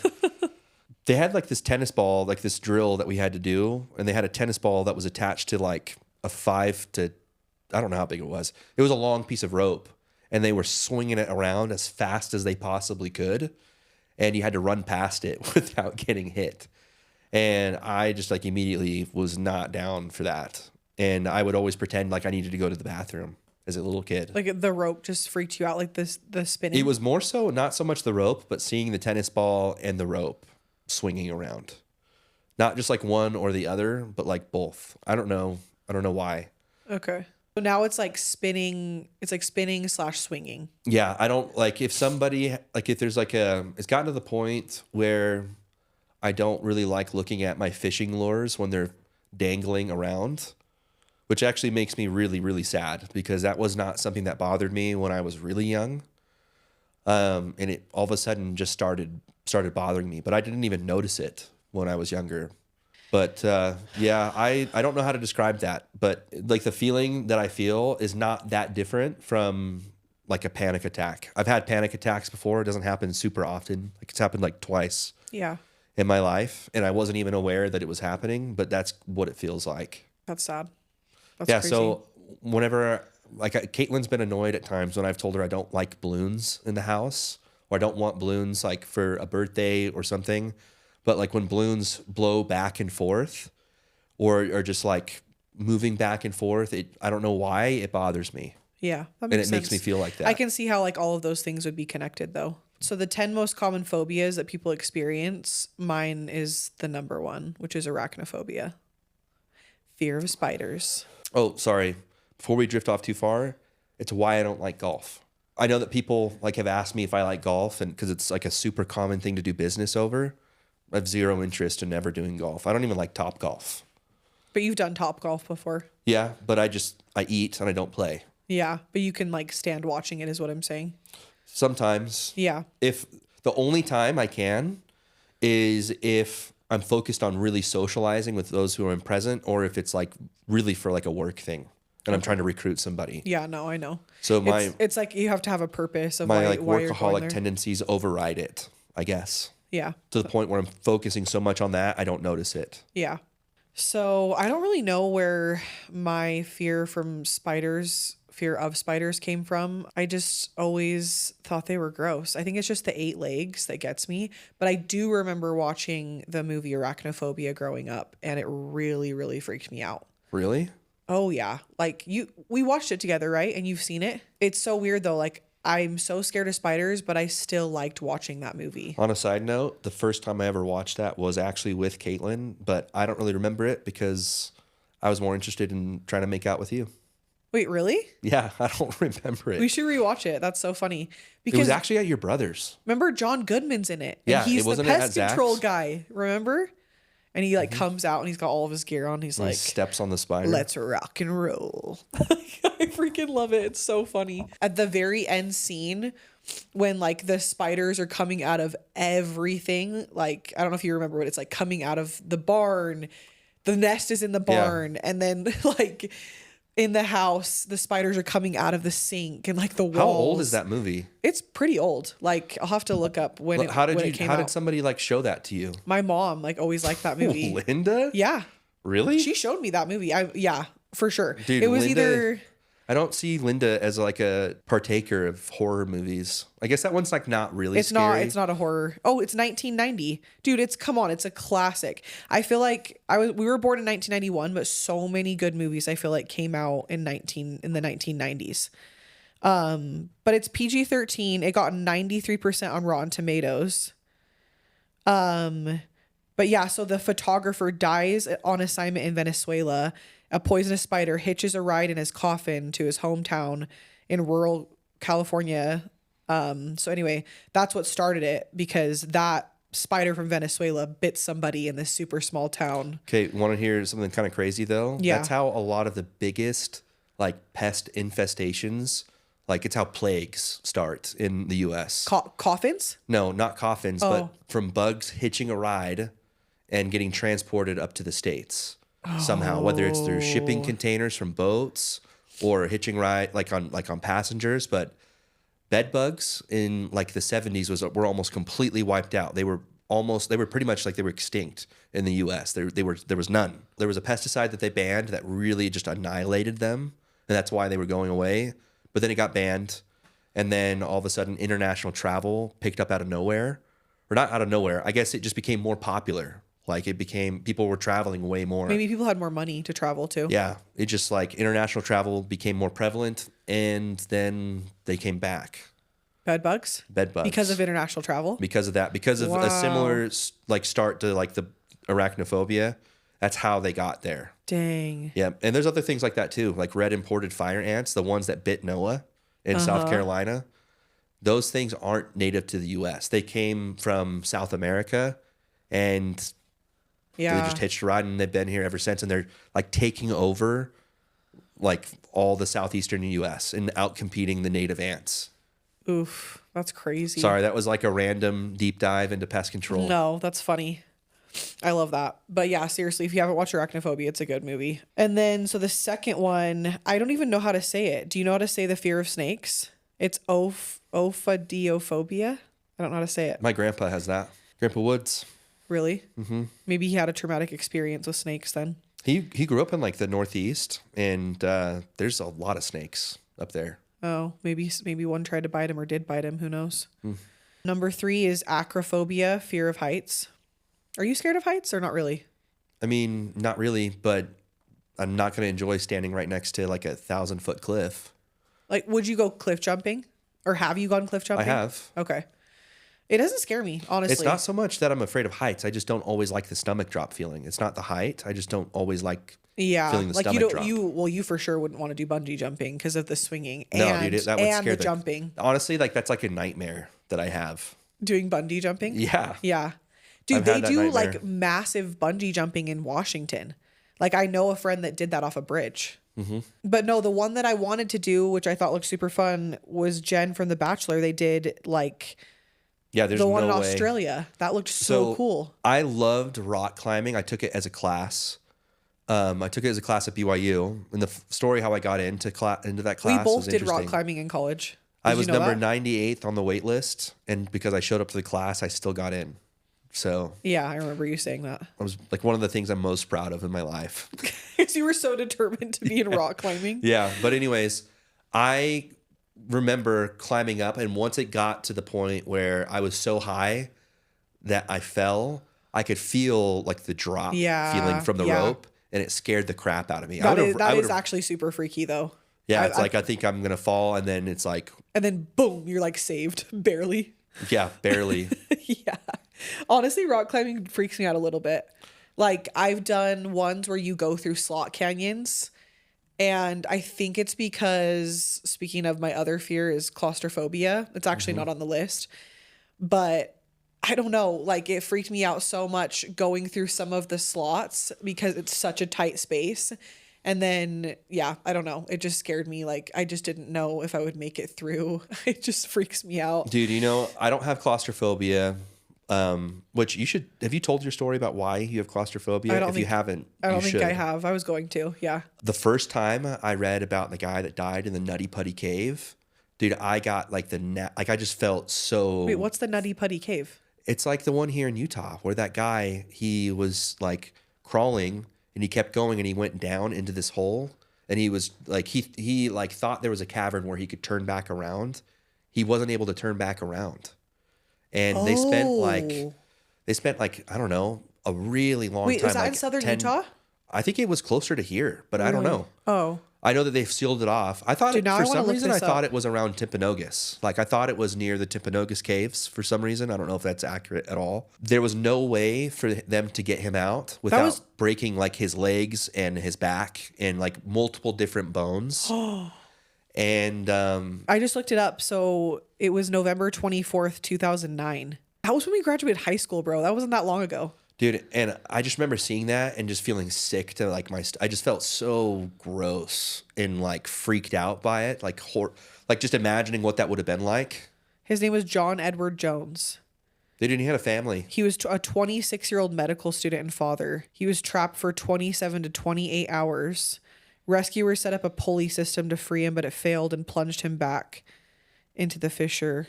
They had like this tennis ball, like this drill that we had to do, and they had a tennis ball that was attached to like a 5 to, I don't know how big it was. It was a long piece of rope, and they were swinging it around as fast as they possibly could, and you had to run past it without getting hit. And I just like immediately was not down for that. And I would always pretend like I needed to go to the bathroom as a little kid. Like the rope just freaked you out, like the spinning? It was more so not so much the rope, but seeing the tennis ball and the rope swinging around. Not just like one or the other, but like both. I don't know why. Okay. So now it's like spinning. It's like spinning / swinging. Yeah, I don't like if somebody like if there's like it's gotten to the point where I don't really like looking at my fishing lures when they're dangling around, which actually makes me really, really sad because that was not something that bothered me when I was really young. And it all of a sudden just started bothering me, but I didn't even notice it when I was younger. But yeah, I don't know how to describe that, but like the feeling that I feel is not that different from like a panic attack. I've had panic attacks before. It doesn't happen super often. Like it's happened like twice. Yeah. In my life, and I wasn't even aware that it was happening, but that's what it feels like. That's sad. That's yeah. crazy. So whenever like Caitlin's been annoyed at times when I've told her I don't like balloons in the house, or I don't want balloons like for a birthday or something. But like when balloons blow back and forth or just like moving back and forth, I don't know why it bothers me. Yeah. That And it makes sense. makes me feel like that. I can see how like all of those things would be connected though. So the 10 most common phobias that people experience, mine is the number 1, which is arachnophobia. Fear of spiders. Oh, sorry. Before we drift off too far, it's why I don't like golf. I know that people like have asked me if I like golf, and because it's like a super common thing to do business over. I have zero interest in ever doing golf. I don't even like Top Golf. But you've done Top Golf before. Yeah, but I eat and I don't play. Yeah, but you can like stand watching it is what I'm saying. Sometimes. Yeah. If the only time I can is if I'm focused on really socializing with those who are present, or if it's like really for like a work thing and I'm trying to recruit somebody. Yeah, no, I know. So it's like you have to have a purpose of my why, like why you're going workaholic there. tendencies override it, I guess. Yeah. To the point where I'm focusing so much on that, I don't notice it. Yeah. So I don't really know where my fear of spiders came from. I just always thought they were gross. I think it's just the 8 legs that gets me. But I do remember watching the movie Arachnophobia growing up, and it really, really freaked me out. Really? Oh yeah. Like we watched it together, right? And you've seen it. It's so weird though. Like I'm so scared of spiders, but I still liked watching that movie. On a side note, the first time I ever watched that was actually with Caitlin, but I don't really remember it because I was more interested in trying to make out with you. Wait, really? Yeah, I don't remember We it. should rewatch it. That's so funny. It was Because actually at your brother's. remember John Goodman's in it, and Yeah, he's it the wasn't at pest Zach's? control guy. Remember? And he like comes out and he's got all of his gear on. He's He like, steps on the spider. "Let's rock and roll." I freaking love it. It's so funny. At the very end scene, when like the spiders are coming out of everything, like I don't know if you remember what it's like coming out of the barn. The nest is in the barn, and then like in the house, the spiders are coming out of the sink and like the walls. How old is that movie? It's pretty old. Like I'll have to look up when it How did when you? it came How out. did somebody like show that to you? My mom like always liked that movie. Linda? Yeah, Really? she showed me that movie. Yeah, for sure. Dude, it was Linda- either I don't see Linda as like a partaker of horror movies. I guess that one's like not really scary. it's not a horror. Oh, it's 1990. Dude, it's a classic. I feel like we were born in 1991, but so many good movies I feel like came out in the 1990s. But it's PG-13. It got 93% on Rotten Tomatoes. But yeah, so the photographer dies on assignment in Venezuela. A poisonous spider hitches a ride in his coffin to his hometown in rural California. So anyway, that's what started it, because that spider from Venezuela bit somebody in this super small town. Okay, want to hear something kind of crazy though? Yeah. That's how a lot of the biggest like pest infestations, like it's how plagues start in the US. Coffins? No, not coffins, Oh. but from bugs hitching a ride and getting transported up to the States somehow, whether it's through shipping containers from boats or hitching ride like on passengers. But bed bugs in like the 70s were almost completely wiped out. They were pretty much like they were extinct in the US. There was none. There was a pesticide that they banned that really just annihilated them, and that's why they were going away. But then it got banned, and then all of a sudden international travel picked up out of nowhere. Or not out of nowhere. I guess it just became more popular. Like people were traveling way more. Maybe people had more money to travel too. Yeah, it just like international travel became more prevalent, and then they came back. Bed bugs? Bed bugs. Because of international travel? Because of that, because of Wow. a similar like start to like the arachnophobia. That's how they got there. Dang. Yeah, and there's other things like that too, like red imported fire ants, the ones that bit Noah in South Carolina. Those things aren't native to the U.S. They came from South America, and they Yeah. just hitched a ride, and they've been here ever since. And they're like taking over like all the southeastern U.S. and out competing the native ants. Oof. That's crazy. Sorry, that was like a random deep dive into pest control. No, that's funny. I love that. But yeah, seriously, if you haven't watched Arachnophobia, it's a good movie. And then, so the second one, I don't even know how to say it. Do you know how to say the fear of snakes? It's ophidiophobia. I don't know how to say it. My grandpa has that. Grandpa Woods. Really? Mm-hmm. Maybe he had a traumatic experience with snakes then. He grew up in like the Northeast, and there's a lot of snakes up there. Oh, maybe one tried to bite him or did bite him. Who knows? Number 3 is acrophobia, fear of heights. Are you scared of heights or not really? I mean, not really, but I'm not going to enjoy standing right next to like 1,000-foot cliff. Like, would you go cliff jumping? Or have you gone cliff jumping? I have. Okay. It doesn't scare me, honestly. It's not so much that I'm afraid of heights. I just don't always like the stomach drop feeling. It's not the height. I just don't always like feeling the like stomach drop. you for sure wouldn't want to do bungee jumping because of the swinging No, and, dude, that would and scare the jumping. Honestly, like that's like a nightmare that I have. Doing bungee jumping? Yeah. Yeah. Dude, I've they had that do nightmare. like massive bungee jumping in Washington. Like I know a friend that did that off a bridge. Mm-hmm. But no, the one that I wanted to do, which I thought looked super fun, was Jen from The Bachelor. They did like Yeah, there's the one no in way. Australia. That looked so cool. I loved rock climbing. I took it as a class. I took it as a class at BYU. And the story how I got into that class We both was did rock interesting. climbing in college. I Did was you know number that? 98th on the wait list, and because I showed up to the class, I still got in. So Yeah, I remember you saying that. I was like one of the things I'm most proud of in my life. Because you were so determined to be in rock climbing. Yeah, but anyways, I remember climbing up, and once it got to the point where I was so high that I fell, I could feel like the drop Yeah, feeling from the yeah. rope, and it scared the crap out of me. That is actually super freaky though. Yeah, it's like I think I'm gonna fall, and then it's like, and then boom, you're like saved, barely. yeah, barely. Yeah. Honestly, rock climbing freaks me out a little bit. Like I've done ones where you go through slot canyons, and I think it's because, speaking of, my other fear is claustrophobia. It's actually not on the list, but I don't know, like it freaked me out so much going through some of the slots because it's such a tight space. And then, yeah, I don't know. It just scared me. Like I just didn't know if I would make it through. It just freaks me out. Dude, I don't have claustrophobia. Which you should. Have you told your story about why you have claustrophobia? If you haven't, I don't you think should. I have. I was going to. Yeah. The first time I read about the guy that died in the Nutty Putty Cave, dude, I got like like I just felt so. Wait, what's the Nutty Putty Cave? It's like the one here in Utah where that guy, he was like crawling and he kept going and he went down into this hole and he was like he like thought there was a cavern where he could turn back around. He wasn't able to turn back around. And they spent like I don't know, a really long Wait, time. is that in southern Utah? I think it was closer to here, but I don't know. Oh. I know that they've sealed it off. I thought Dude, now for I wanna some look reason I this thought up. it was around Timpanogos. Like I thought it was near the Timpanogos caves for some reason. I don't know if that's accurate at all. There was no way for them to get him out without breaking like his legs and his back and like multiple different bones. And I just looked it up. So it was November 24th, 2009. That was when we graduated high school, bro. That wasn't that long ago. dude, and I just remember seeing that and just feeling sick to like I just felt so gross and like freaked out by it, like like just imagining what that would have been like. His name was John Edward Jones. He had a family. He was a 26-year-old medical student and father. He was trapped for 27 to 28 hours. Rescuers set up a pulley system to free him, but it failed and plunged him back into the fissure.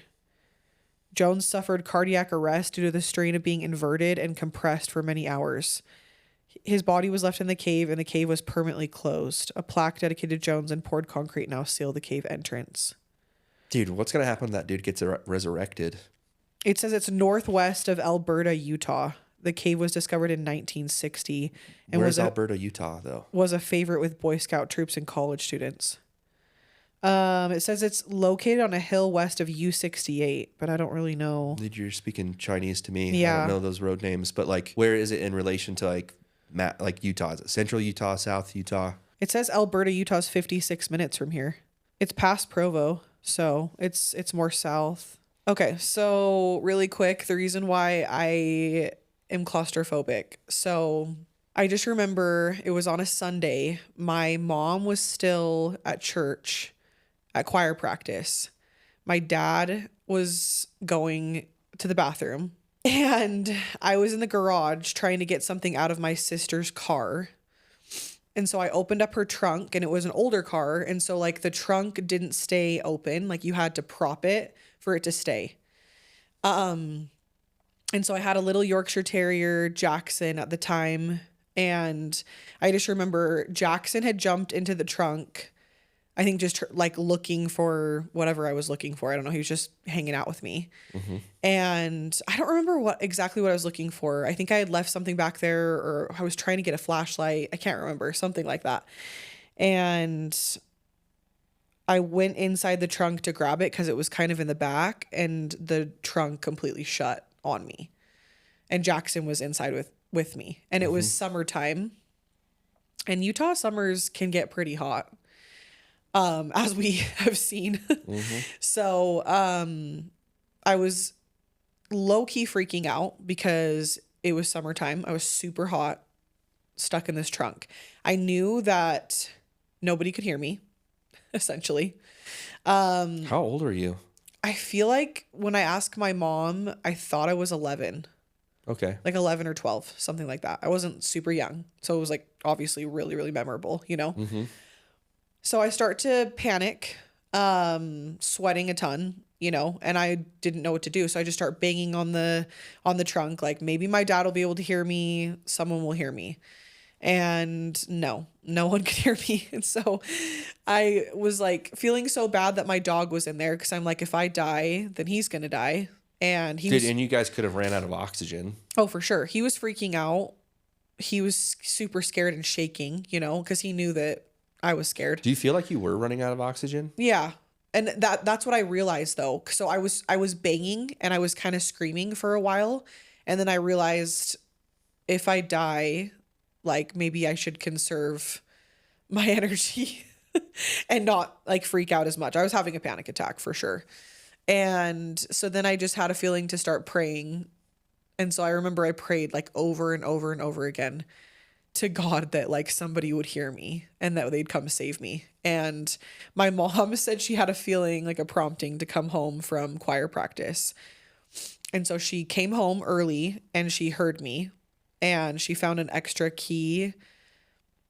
Jones suffered cardiac arrest due to the strain of being inverted and compressed for many hours. His body was left in the cave, and the cave was permanently closed. A plaque dedicated to Jones and poured concrete now seal the cave entrance. Dude, what's going to happen when that dude gets resurrected? It says it's northwest of Alberta, Utah. The cave was discovered in 1960 and Where's Alberta, Utah, though? was a favorite with Boy Scout troops and college students. It says it's located on a hill west of U68, but I don't really know. Dude, you're speaking Chinese to me. Yeah. I don't know those road names, but like, where is it in relation to like Utah? Is it Central Utah, South Utah? It says Alberta, Utah's 56 minutes from here. It's past Provo, so it's more south. Okay, so really quick, the reason why I am claustrophobic. So I just remember it was on a Sunday. My mom was still at church at choir practice. My dad was going to the bathroom, and I was in the garage trying to get something out of my sister's car. And so I opened up her trunk, and it was an older car. And so like the trunk didn't stay open. Like you had to prop it for it to stay. And so I had a little Yorkshire Terrier, Jackson, at the time. And I just remember Jackson had jumped into the trunk. I think just like looking for whatever I was looking for. I don't know. He was just hanging out with me. Mm-hmm. And I don't remember exactly what I was looking for. I think I had left something back there, or I was trying to get a flashlight. I can't remember. Something like that. And I went inside the trunk to grab it because it was kind of in the back, and the trunk completely shut on me. And Jackson was inside with me. And it was summertime. And Utah summers can get pretty hot. As we have seen. So I was low-key freaking out because it was summertime. I was super hot, stuck in this trunk. I knew that nobody could hear me, essentially. How old are you? I feel like when I asked my mom, I thought I was 11. Okay. Like 11 or 12, something like that. I wasn't super young. So it was like obviously really, really memorable, you know? Mm-hmm. So I start to panic, sweating a ton, you know, and I didn't know what to do. So I just start banging on the trunk. Like maybe my dad will be able to hear me. Someone will hear me. And no one could hear me. And so I was like feeling so bad that my dog was in there. Cause I'm like, if I die, then he's going to die. And and you guys could have ran out of oxygen. Oh, for sure. He was freaking out. He was super scared and shaking, you know, cause he knew that I was scared. Do you feel like you were running out of oxygen? Yeah. And that's what I realized though. So I was banging and I was kind of screaming for a while. And then I realized if I die, like maybe I should conserve my energy and not like freak out as much. I was having a panic attack for sure. And so then I just had a feeling to start praying. And so I remember I prayed like over and over and over again to God that like somebody would hear me and that they'd come save me. And my mom said she had a feeling, like a prompting to come home from choir practice. And so she came home early and she heard me and she found an extra key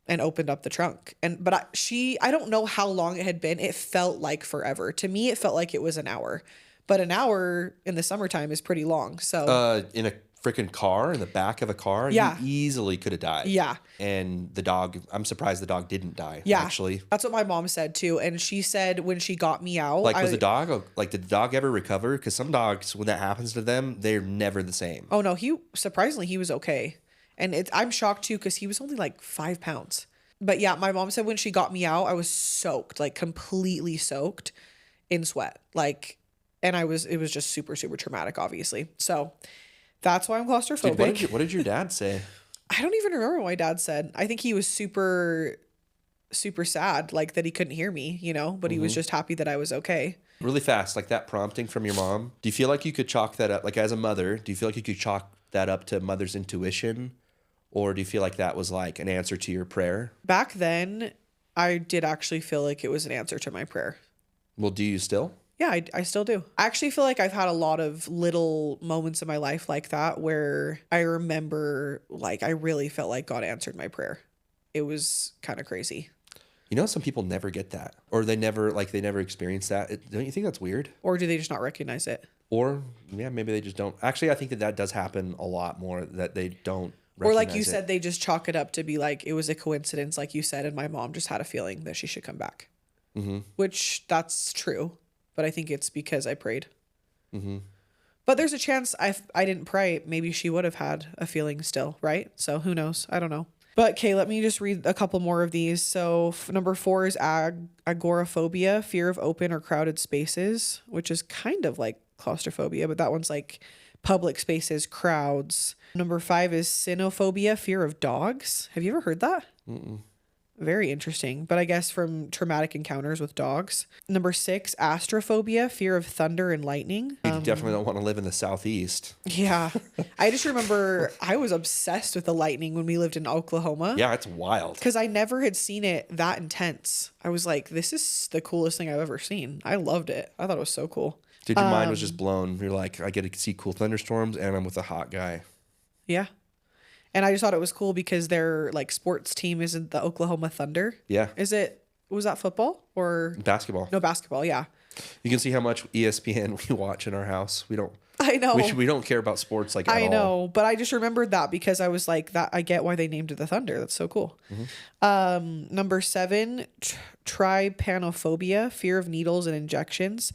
and opened up the trunk. And but I don't know how long it had been. It felt like forever. To me it felt like it was an hour. But an hour in the summertime is pretty long. So In a freaking car, in the back of a car, Yeah. you easily could have died. yeah. And the dog, I'm surprised the dog didn't die, Yeah. actually. That's what my mom said too. And she said when she got me out, Like, was the dog, like, did the dog ever recover? Because some dogs, when that happens to them, they're never the same. oh no, surprisingly he was okay. And I'm shocked too because he was only like 5 pounds. But yeah, my mom said when she got me out, I was soaked, like completely soaked in sweat. Like, and it was just super, super traumatic, obviously. So that's why I'm claustrophobic. Dude, what did your dad say? I don't even remember what my dad said. I think he was super, super sad, like that he couldn't hear me, but he was just happy that I was okay. Really fast, like that prompting from your mom. Do you feel like you could chalk that up, like as a mother, do you feel like you could chalk that up to mother's intuition? Or do you feel like that was like an answer to your prayer? Back then, I did actually feel like it was an answer to my prayer. Well, do you still? Yeah, I still do. I actually feel like I've had a lot of little moments in my life like that where I remember like I really felt like God answered my prayer. It was kind of crazy. You know, some people never get that, or they never experience that. Don't you think that's weird? Or do they just not recognize it? Or yeah, maybe they just don't. Actually, I think that does happen a lot more, that they don't recognize Or like you it. said, they just chalk it up to be like, it was a coincidence, like you said, and my mom just had a feeling that she should come back. Mm-hmm. Which that's true, but I think it's because I prayed. Mm-hmm. But there's a chance I didn't pray, maybe she would have had a feeling still, right? So who knows? I don't know. But okay, let me just read a couple more of these. So number 4 is agoraphobia, fear of open or crowded spaces, which is kind of like claustrophobia, but that one's like public spaces, crowds. Number 5 is cynophobia, fear of dogs. Have you ever heard that? Mm-mm. Very interesting, but I guess from traumatic encounters with dogs. Number 6, astrophobia, fear of thunder and lightning. You definitely don't want to live in the Southeast. Yeah. I just remember I was obsessed with the lightning when we lived in Oklahoma. Yeah, it's wild. Because I never had seen it that intense. I was like, this is the coolest thing I've ever seen. I loved it. I thought it was so cool. Dude, your mind was just blown. You're like, I get to see cool thunderstorms and I'm with a hot guy. Yeah. And I just thought it was cool because their like sports team isn't the Oklahoma Thunder. Yeah. Was that football or Basketball. no, basketball? Yeah. You can see how much ESPN we watch in our house. We don't. I know. We don't care about sports like at all. I know, but I just remembered that because I was like, that I get why they named it the Thunder. That's so cool. Mm-hmm. Number 7, trypanophobia, fear of needles and injections.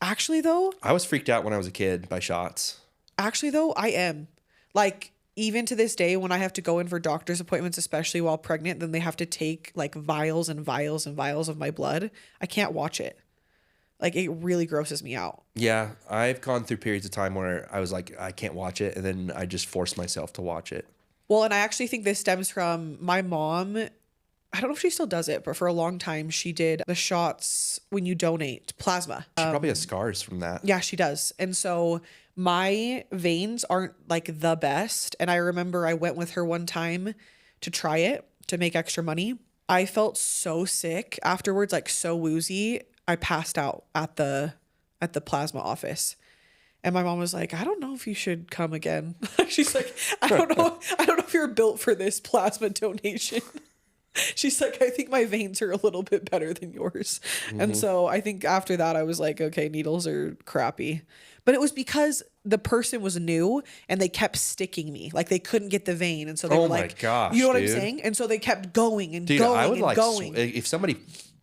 Actually, though, I was freaked out when I was a kid by shots. I am. Like, even to this day, when I have to go in for doctor's appointments, especially while pregnant, then they have to take like vials and vials and vials of my blood. I can't watch it. Like, it really grosses me out. Yeah, I've gone through periods of time where I was like, I can't watch it, and then I just force myself to watch it. Well, and I actually think this stems from my mom. I don't know if she still does it, but for a long time, she did the shots when you donate plasma. She probably has scars from that. Yeah, she does. And so my veins aren't like the best. And I remember I went with her one time to try it to make extra money. I felt so sick afterwards, like so woozy. I passed out at the plasma office. And my mom was like, I don't know if you should come again. She's like, I don't know if you're built for this plasma donation. She's like, I think my veins are a little bit better than yours. Mm-hmm. And so I think after that, I was like, okay, needles are crappy. But it was because the person was new and they kept sticking me. Like they couldn't get the vein. And so they were like, my gosh, you know what dude. I'm saying? And so they kept going and Dude, going I would and like, going. if somebody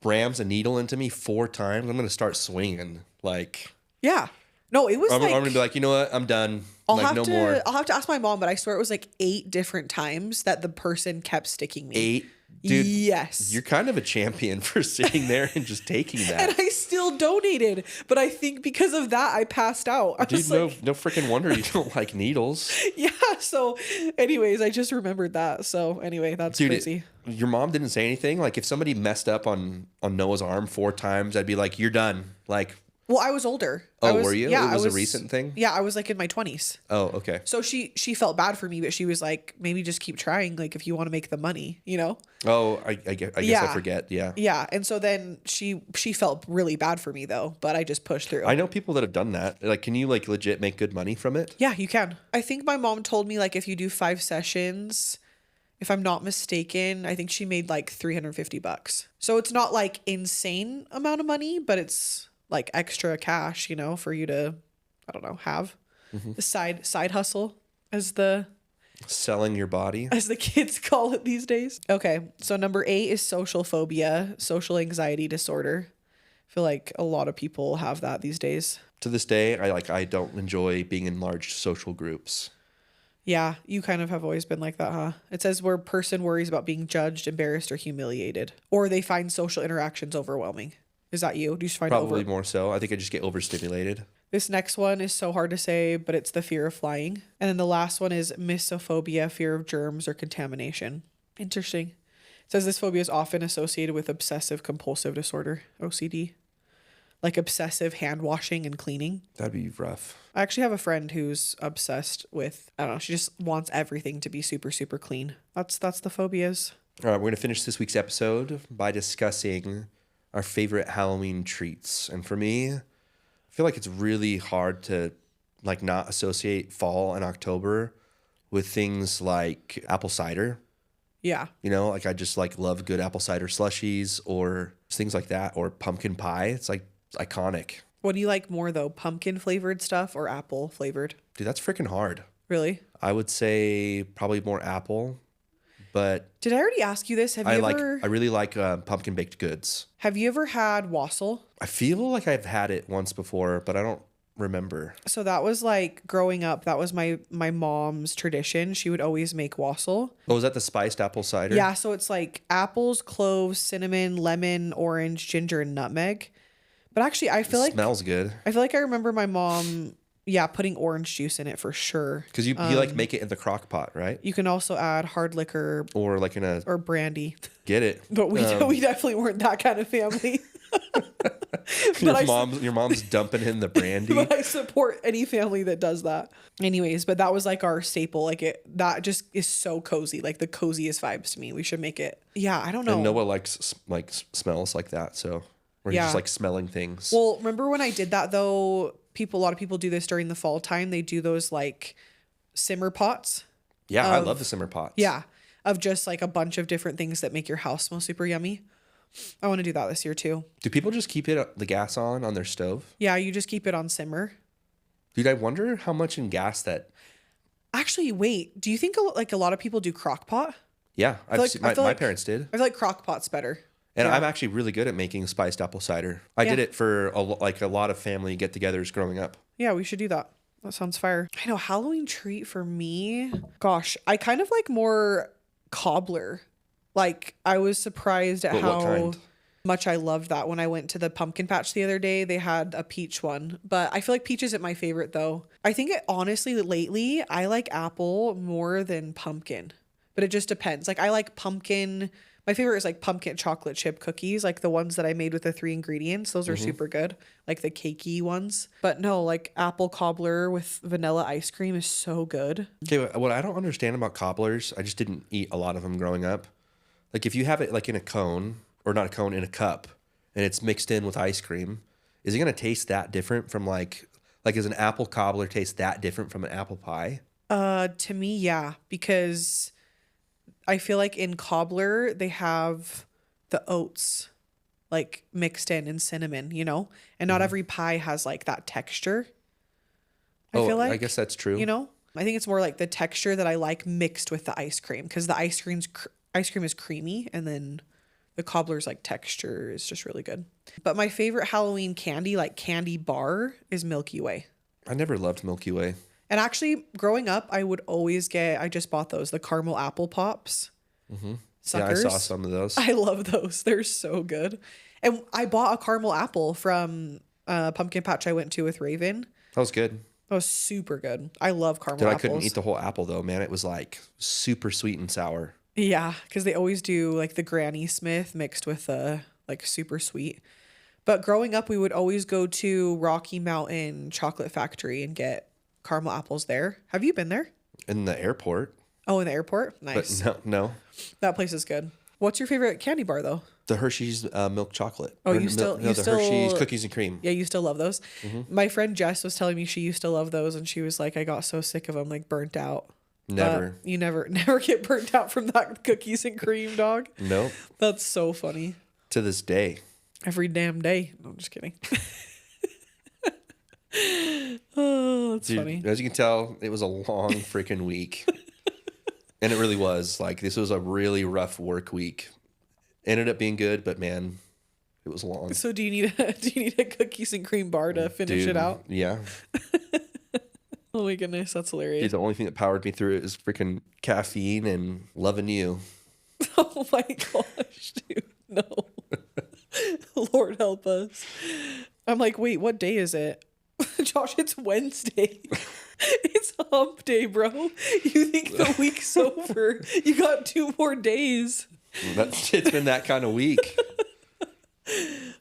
rams a needle into me 4 times, I'm going to start swinging. Like, Yeah. No, it was I'm like, going to be like, you know what? I'm done. I'll like, no more. have to ask my mom, but I swear it was like 8 different times that the person kept sticking me. 8 Dude, Yes. you're kind of a champion for sitting there and just taking And that. I still donated, but I think because of that, I passed out. I Dude, was no, like, no freaking wonder you don't like needles. yeah. So, anyways, I just remembered that. So, anyway, that's Dude, crazy. your mom didn't say anything? Like, if somebody messed up on Noah's arm 4 times, I'd be like, you're done. Like, Well, I was older. oh, were you? Yeah, It was I a recent thing? Yeah, I was like in my 20s. Oh, okay. So she felt bad for me, but she was like, maybe just keep trying. Like, if you want to make the money, you know? Oh, I guess I forget. Yeah. Yeah. And so then she felt really bad for me though, but I just pushed through. I know people that have done that. Like, can you like legit make good money from it? Yeah, you can. I think my mom told me like if you do 5 sessions, if I'm not mistaken, I think she made like $350. So it's not like insane amount of money, but it's like extra cash, you know, for you to, I don't know, have the side hustle Selling your body. as the kids call it these days. Okay. So number 8 is social phobia, social anxiety disorder. I feel like a lot of people have that these days. To this day, I don't enjoy being in large social groups. Yeah, you kind of have always been like that, huh? It says where a person worries about being judged, embarrassed, or humiliated, or they find social interactions overwhelming. Is that you? Do you just find Probably more so. I think I just get overstimulated. This next one is so hard to say, but it's the fear of flying. And then the last one is mysophobia, fear of germs or contamination. Interesting. It says this phobia is often associated with obsessive compulsive disorder, OCD, like obsessive hand washing and cleaning. That'd be rough. I actually have a friend who's obsessed with, I don't know, she just wants everything to be super, super clean. That's the phobias. All right, we're going to finish this week's episode by discussing our favorite Halloween treats. And for me, I feel like it's really hard to like not associate fall and October with things like apple cider. Yeah. You know, like I just like love good apple cider slushies or things like that, or pumpkin pie. It's like iconic. What do you like more though? Pumpkin flavored stuff or apple flavored? Dude, that's freaking hard. Really? I would say probably more apple, but Did I already ask you this? I really like pumpkin baked goods. Have you ever had wassail? I feel like I've had it once before, but I don't remember. So that was like growing up, that was my mom's tradition. She would always make wassail. Oh, was that the spiced apple cider? Yeah, so it's like apples, cloves, cinnamon, lemon, orange, ginger, and nutmeg. But actually, I feel like smells good. I feel like I remember my mom, yeah, putting orange juice in it for sure. Because you like make it in the crock pot, right? You can also add hard liquor Or like in a or brandy. get it. But we definitely weren't that kind of family. Your mom's dumping in the brandy. But I support any family that does that. Anyways, but that was like our staple. Like that just is so cozy. Like the coziest vibes to me. We should make it. Yeah, I don't know. And Noah likes like smells like that, so we're just like smelling things. Well, remember when I did that though? A lot of people do this during the fall time. They do those like simmer pots. Yeah, I love the simmer pots. Yeah, of just like a bunch of different things that make your house smell super yummy. I want to do that this year too. Do people just keep the gas on their stove? Yeah, you just keep it on simmer. Dude, I wonder how much in gas that. Actually, wait. Do you think a lot of people do crock pot? Yeah, my parents did. I feel like crock pot's better. And Yeah. I'm actually really good at making spiced apple cider. I did it for a lot of family get-togethers growing up. Yeah, we should do that. That sounds fire. I know, Halloween treat for me. Gosh, I kind of like more cobbler. Like I was surprised at But what how kind? much I loved that when I went to the pumpkin patch the other day. They had a peach one, but I feel like peach isn't my favorite though. I think honestly lately I like apple more than pumpkin, but it just depends. Like I like pumpkin. My favorite is like pumpkin chocolate chip cookies, like the ones that I made with the 3 ingredients. Those are super good, like the cakey ones. But no, like apple cobbler with vanilla ice cream is so good. Okay, what I don't understand about cobblers, I just didn't eat a lot of them growing up. Like if you have it like in a cone, or not a cone, in a cup, and it's mixed in with ice cream, is it going to taste that different from like is an apple cobbler taste that different from an apple pie? To me, yeah, because I feel like in cobbler they have the oats like mixed in and cinnamon, you know, and not every pie has like that texture. I feel like I guess that's true. You know, I think it's more like the texture that I like mixed with the ice cream, because the ice cream is creamy, and then the cobbler's like texture is just really good. But my favorite Halloween candy, like candy bar, is Milky Way. I never loved Milky Way. And actually, growing up, I would always I just bought those, the caramel apple pops. Yeah, I suckers. saw some of those. I love those. They're so good. And I bought a caramel apple from pumpkin patch I went to with Raven. That was good. That was super good. I love caramel Dude, I apples. couldn't eat the whole apple though, man. It was like super sweet and sour. Yeah, because they always do like the Granny Smith mixed with like super sweet. But growing up, we would always go to Rocky Mountain Chocolate Factory and get caramel apples there. Have you been there? In the airport. Oh, in the airport? Nice. But no. That place is good. What's your favorite candy bar though? The Hershey's milk chocolate. Oh, Or you still the Hershey's cookies and cream. Yeah, you still love those. My friend Jess was telling me she used to love those, and she was like, I got so sick of them, like burnt out. Never. You never get burnt out from that cookies and cream, dog. Nope. That's so funny. To this day. Every damn day. No, I'm just kidding. Oh, that's Dude, funny. as you can tell, it was a long freaking week. And it really was. Like, this was a really rough work week. Ended up being good, but man, it was long. So do you need a cookies and cream bar to finish it out? Yeah. Oh my goodness, that's hilarious. Dude, the only thing that powered me through it is freaking caffeine and loving you. Oh my gosh, dude. No. Lord help us. I'm like, wait, what day is it? Josh, it's Wednesday. It's hump day, bro. You think the week's over. You got 2 more days. It's been that kind of week.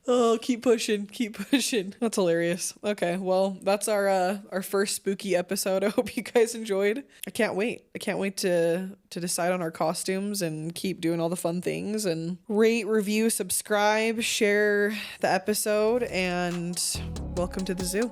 Oh, keep pushing. That's hilarious. Okay, well, that's our first spooky episode. I hope you guys enjoyed. I can't wait to decide on our costumes and keep doing all the fun things, and rate, review, subscribe, share the episode, and welcome to the zoo.